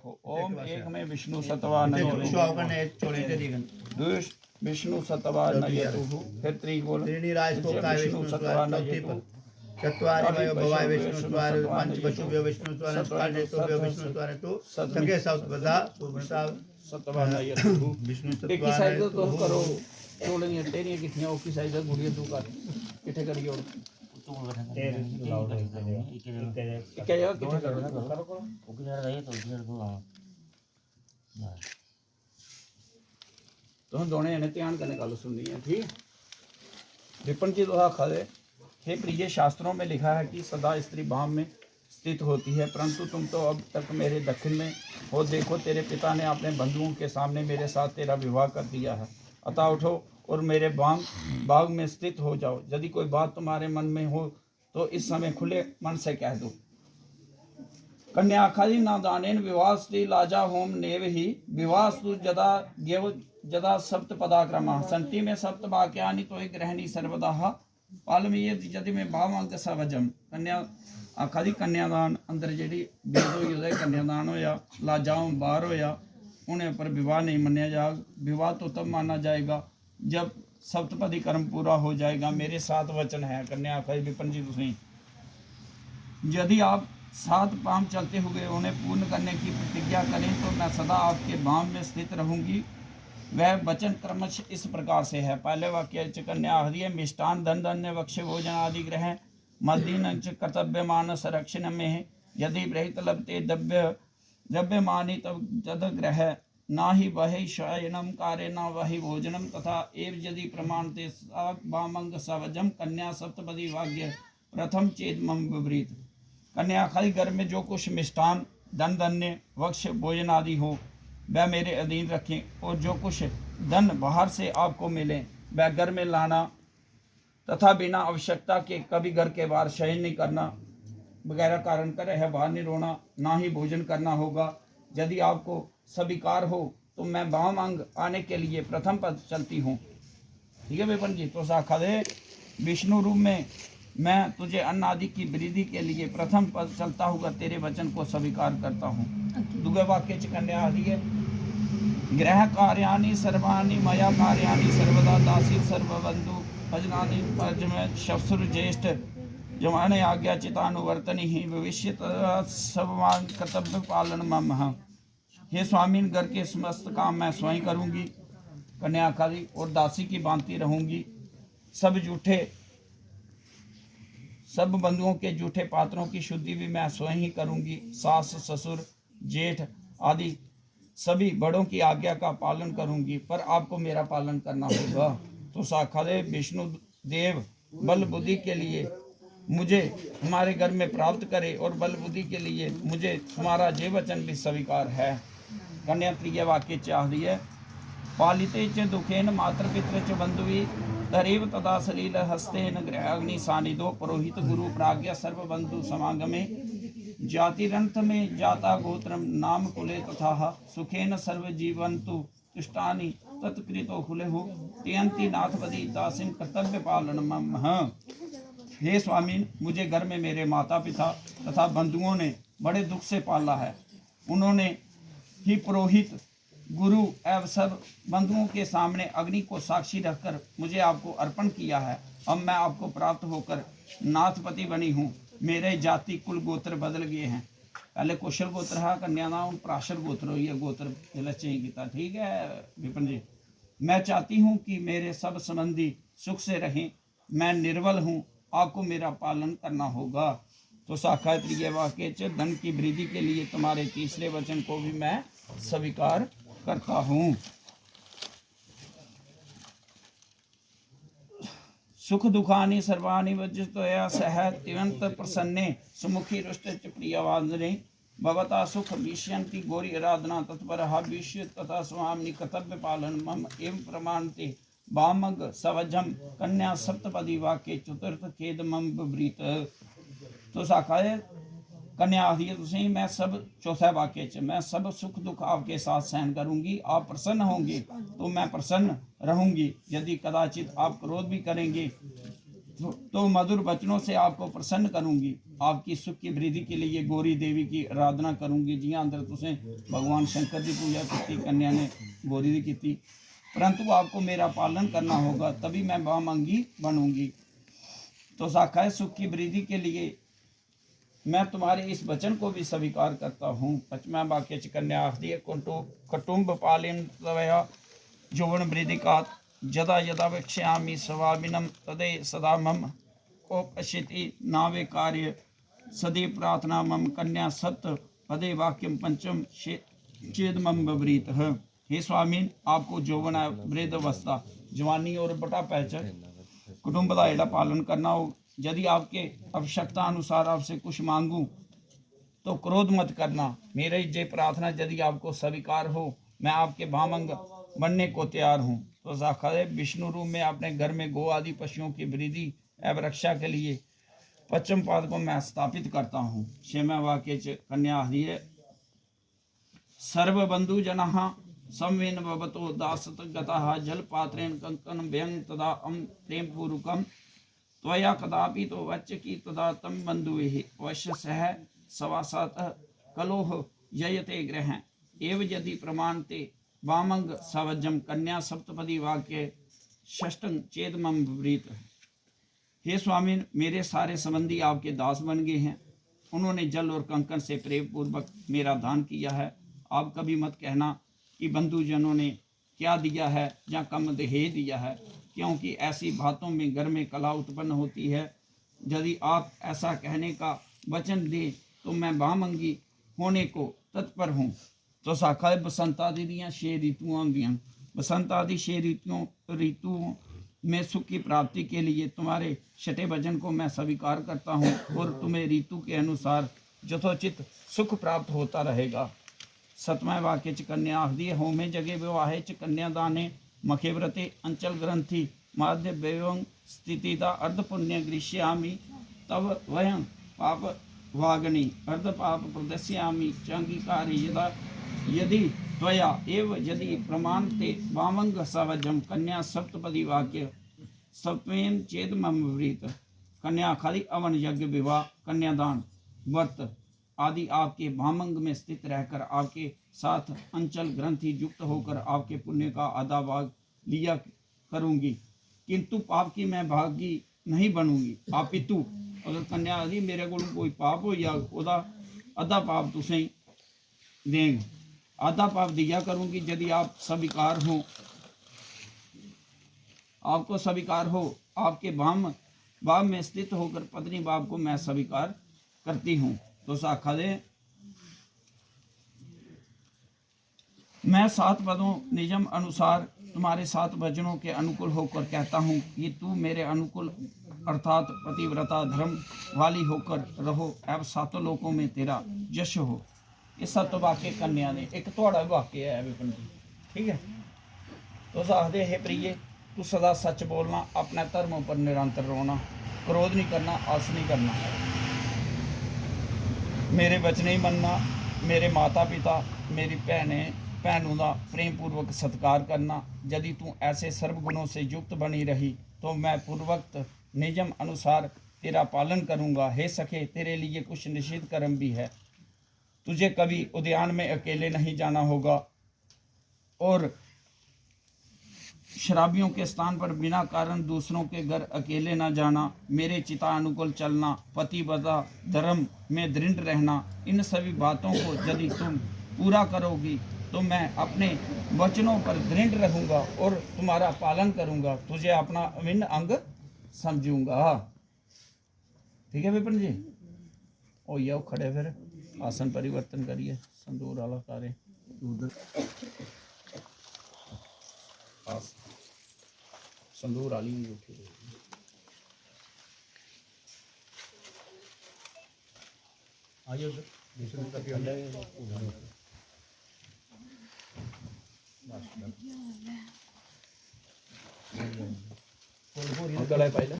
देखो ओम एक में विष्णु सतवा विष्णु सतवा नयतु फिर त्रिगुण विष्णु सतवा नयतु चत्वारि भवाय विष्णु द्वार पंच वसुभ्यो विष्णु द्वार स्वानेतुभ्यो विष्णु द्वार तो सके सतवदा सतवा नयतु विष्णु एक ही साइड तो करो छोड़नी अड्डे नहीं कितने ओकी साइड का गुड़िया तू कर किथे करियो क्या किथे करो ओकी साइड रही तो उधर दो तो हम दोनों ने ध्यान करने गल सुननी है ठीक विपन जी दोहा खादे हे प्रिय शास्त्रों में लिखा है कि सदा स्त्री बाम में स्थित होती है परंतु तुम तो अब तक मेरे दक्षिण में हो देखो तेरे पिता ने अपने बंधुओं के सामने मेरे साथ तेरा विवाह कर दिया है अतः उठो और मेरे बाग में स्थित हो जाओ यदि कोई बात तुम्हारे मन में हो तो इस समय खुले मन से कह दो कन्या खाली नादानेन विवाहस्ति लाजा होम नेव ही विवाहस्तु जदा गेव जदा सप्त पदाक्रमा संति में सप्त वाक्यानि तो ग्रहणी सर्वदा पालमीय यदि में भावांक सवजम कन्या आखादी कन्यादान अंदर जी बेदो कन्यादान होया लाजाओं बाहर होया उन्हें पर विवाह नहीं मनाया जाएगा विवाह तो तब माना जाएगा जब सप्तपदी कर्म पूरा हो जाएगा मेरे 7 वचन है कन्या आखादी विपन जी तुसी यदि आप 7 पाम चलते हुए उन्हें पूर्ण करने की प्रतिज्ञा करें तो मैं सदा आपके बाम में स्थित रहूंगी वह वचन क्रमश इस प्रकार से है पहले वाक्य कन्या आदि मिष्टान धन धन्य वक्ष भोजन आदि ग्रह मदीन कर्तव्य मानस रक्षण में है यदि ब्रहित लभते द्रव्य मानी तब तद ग्रह ना ही वह शयनम कार्य न वही भोजनम तथा एव यदि प्रमाणते वामंग सवजम कन्या सप्तपदी वाक्य प्रथम चेत मम विपरीत कन्या खाली घर में जो कुछ मिष्टान धन धन्य वक्ष भोजन आदि हो वह मेरे अधीन रखें और जो कुछ धन बाहर से आपको मिले वह घर में लाना तथा बिना आवश्यकता के कभी घर के बाहर शयन नहीं करना वगैरह कारण कर है बाहर नहीं रोना ना ही भोजन करना होगा यदि आपको स्वीकार हो तो मैं वाम अंग आने के लिए प्रथम पद चलती हूँ ठीक है विपन जी तो साखा दे विष्णु रूप में मैं तुझे अन्न आदि की वृद्धि के लिए प्रथम पद चलता हुआ तेरे वचन को स्वीकार करता हूँ दुगे वाक्य कन्या आदि है ग्रह कार्याणि सर्वाणि मया कार्याणि सर्वदा दासी सर्वबंधु भजनानि पजम शवसुर ज्येष्ठ जमाने आज्ञा चितानुवर्तनी ही भविष्य सर्वमान कर्तव्य पालन मम हे स्वामी घर के समस्त काम मैं स्वयं करूंगी कन्या खाली और दासी की भांति रहूंगी सब बंधुओं के जूठे पात्रों की शुद्धि भी मैं स्वयं ही करूंगी सास ससुर जेठ आदि सभी बड़ों की आज्ञा का पालन करूंगी पर आपको मेरा पालन करना होगा तो साखादे विष्णु देव बल बुद्धि के लिए मुझे हमारे घर में प्राप्त करे और बल बुद्धि के लिए मुझे तुम्हारा जे वचन भी स्वीकार है कन्या तृतीय वाक्य चाहती है पालिते च दुखेन मात्र पितृ च बंधुवी तरेव तदा सलील हस्तेन गृहाग्नि सानिधो पुरोहित गुरु प्राज्ञा सर्व बंधु समागमे जातिरंथ में जाता गोत्रम नाम कुले तथा सुखेन सर्व जीवंतु तुष्टानि तत्कृतो खुले हो त्यंती नाथपदी दासिन कर्तव्य पालन मम हे स्वामी मुझे घर में मेरे माता पिता तथा बंधुओं ने बड़े दुख से पाला है उन्होंने ही पुरोहित गुरु एवं सब बंधुओं के सामने अग्नि को साक्षी रखकर मुझे आपको अर्पण किया है अब मैं आपको प्राप्त होकर नाथपति बनी हूँ मेरे जाति कुल गोत्र बदल गए हैं पहले कुशल गोत्र है कन्यादान प्राशर गोत्र हुई है गोत्र चेंज किया ठीक है विपिन जी मैं चाहती हूँ कि मेरे सब संबंधी सुख से रहें मैं निर्बल हूँ आपको मेरा पालन करना होगा तो साखा तृतीय वाक्य धन की वृद्धि के लिए तुम्हारे तीसरे वचन को भी मैं स्वीकार करता हूँ सुख दुखानि सर्वाणि वज्रतया सह तिवंत प्रसन्ने सुमुखी रुष्ट प्रियवादने भवता सुख विष्यन्ति गौरी आराधना तत्पर विष्य तथा स्वामी कर्तव्य पालन मम एवं प्रमाणते वामग सवजम कन्या सप्तपदी वाक्य चतुर्थ खेद मम विपरीत तो साखाए कन्या आदि मैं सब चौथा वाक्य मैं सब सुख दुख आपके साथ सहन करूंगी आप प्रसन्न होंगे तो मैं प्रसन्न रहूंगी यदि कदाचित आप क्रोध भी करेंगे तो मधुर वचनों से आपको प्रसन्न करूंगी आपकी सुख की वृद्धि के लिए गौरी देवी की आराधना करूंगी। जी हाँ, अंदर तुसें भगवान शंकर की पूजा की, कन्या ने गौरी की थी, परंतु आपको मेरा पालन करना होगा, तभी मैं वामंगी बनूंगी। तो साखा है, सुख की वृद्धि के लिए मैं तुम्हारे इस वचन को भी स्वीकार करता हूँ। पचमा वाक्य च कन्या आखदी है, कुटुंब पालिन तवया यौवन वृद्धि का यदा यदा वक्ष्यामि स्वामिनम तदे सदा मम कोपशिति नावे कार्य सदैव प्रार्थना मम कन्या सत्य पदे वाक्यम पंचम चेद मम विपरीत है। हे स्वामी, आपको यौवन वृद्ध अवस्था, जवानी और बुढ़ापे च कुटुंब का जेड़ा पालन करना हो। यदि आपके आवश्यकता अनुसार आपसे कुछ मांगूं तो क्रोध मत करना। मेरी जे प्रार्थना यदि आपको स्वीकार हो, मैं आपके भामंग बनने को तैयार हूँ। तो साखा है, विष्णु रूप में अपने घर में गो आदि पशुओं की वृद्धि एवं रक्षा के लिए पश्चिम पाद को मैं स्थापित करता हूँ। क्षेमा वाक्य च कन्या आदि है, सर्वबंधु जनः संवेन भवतो दासत गतः जल पात्रेण कंकन व्यंग तदा प्रेम पूर्वकम त्वया कदापि तो वच्च की तदा तम बंधुभिः अवश्य सह सवासातः कलोह ययते ग्रह एव यदि प्रमाणते वामंग सवज्जम कन्या सप्तपदी वाक्य षष्टं चेद मम विपरीत। हे स्वामी, मेरे सारे संबंधी आपके दास बन गए हैं। उन्होंने जल और कंकन से प्रेम पूर्वक मेरा दान किया है। आप कभी मत कहना कि बंधुजनों ने क्या दिया है या कम दहेज दिया है, क्योंकि ऐसी बातों में घर में कलह उत्पन्न होती है। यदि आप ऐसा कहने का वचन दें तो मैं वामंगी होने को तत्पर हूँ। तो साखा बसंत आदि दियाँ 6 ऋतुआं होंदियां। बसंत आदि 6 ऋतुओं में सुख की प्राप्ति के लिए तुम्हारे छठे वचन को मैं स्वीकार करता हूँ और तुम्हें ऋतु के अनुसार यथोचित सुख प्राप्त होता रहेगा। सतमा वाक्य च कन्या आखदी होमे जगे विवाहे च कन्यादाने मखे व्रते अंचल ग्रंथि माध्य व्यवं स्थितिदा अर्ध पुण्य गृह्यामि तब वयं पाप वाग्नि अर्ध पाप प्रदस्यामि चांगीकार यदा यदि त्वया एव यदि प्रमाणते वामंग सवजम कन्या सप्तपदी वाक्य सप्तमेन चेद मम विपरीत। कन्या खाली अवन यज्ञ विवाह कन्यादान व्रत आदि आपके भामंग में स्थित रहकर आपके साथ अंचल ग्रंथि युक्त होकर आपके पुण्य का आधा भाग लिया करूंगी, किंतु पाप की मैं भागी नहीं बनूंगी। अपितु अगर कन्या आदि मेरे को कोई पाप हो या ओदा आधा पाप तुसें देंगे, आधा पाप दिया करूंगी यदि आप स्वीकार हो, आपको स्वीकार हो। आपके भाव में स्थित होकर पत्नी भाव को मैं स्वीकार करती हूँ। तो साखा दे, मैं 7 पदों नियम अनुसार तुम्हारे 7 वचनों के अनुकूल होकर कहता हूँ कि तू मेरे अनुकूल अर्थात पतिव्रता धर्म वाली होकर रहो एवं 7 लोकों में तेरा यश हो। ये 7 वाक्य कन्या ने एक थोड़ा वाक्य है विपिन जी, ठीक है। तो साखदे हे प्रिय, तू सदा सच बोलना, अपने धर्म पर निरंतर रोना, क्रोध नहीं करना, आस नहीं करना, मेरे वचन ही मनना, मेरे माता पिता मेरी भैनों का प्रेम पूर्वक सत्कार करना। यदि तू ऐसे सर्वगुणों से युक्त बनी रही तो मैं पूर्वक्त नियम अनुसार तेरा पालन करूँगा। हे सखे, तेरे लिए कुछ निश्चित कर्म भी है। तुझे कभी उद्यान में अकेले नहीं जाना होगा और शराबियों के स्थान पर बिना कारण दूसरों के घर अकेले न जाना, मेरे चिता अनुकूल चलना, पतिव्रता धर्म में दृढ़ रहना, इन सभी बातों को यदि तुम पूरा करोगी तो मैं अपने वचनों पर दृढ़ रहूँगा और तुम्हारा पालन करूँगा, तुझे अपना अभिन्न अंग समझूंगा। ठीक है विपिन जी। ओ यो खड़े फिर आसन परिवर्तन करिए, संदूर वाला कार्य उधर संदूर वाली उठी आइए गला पहले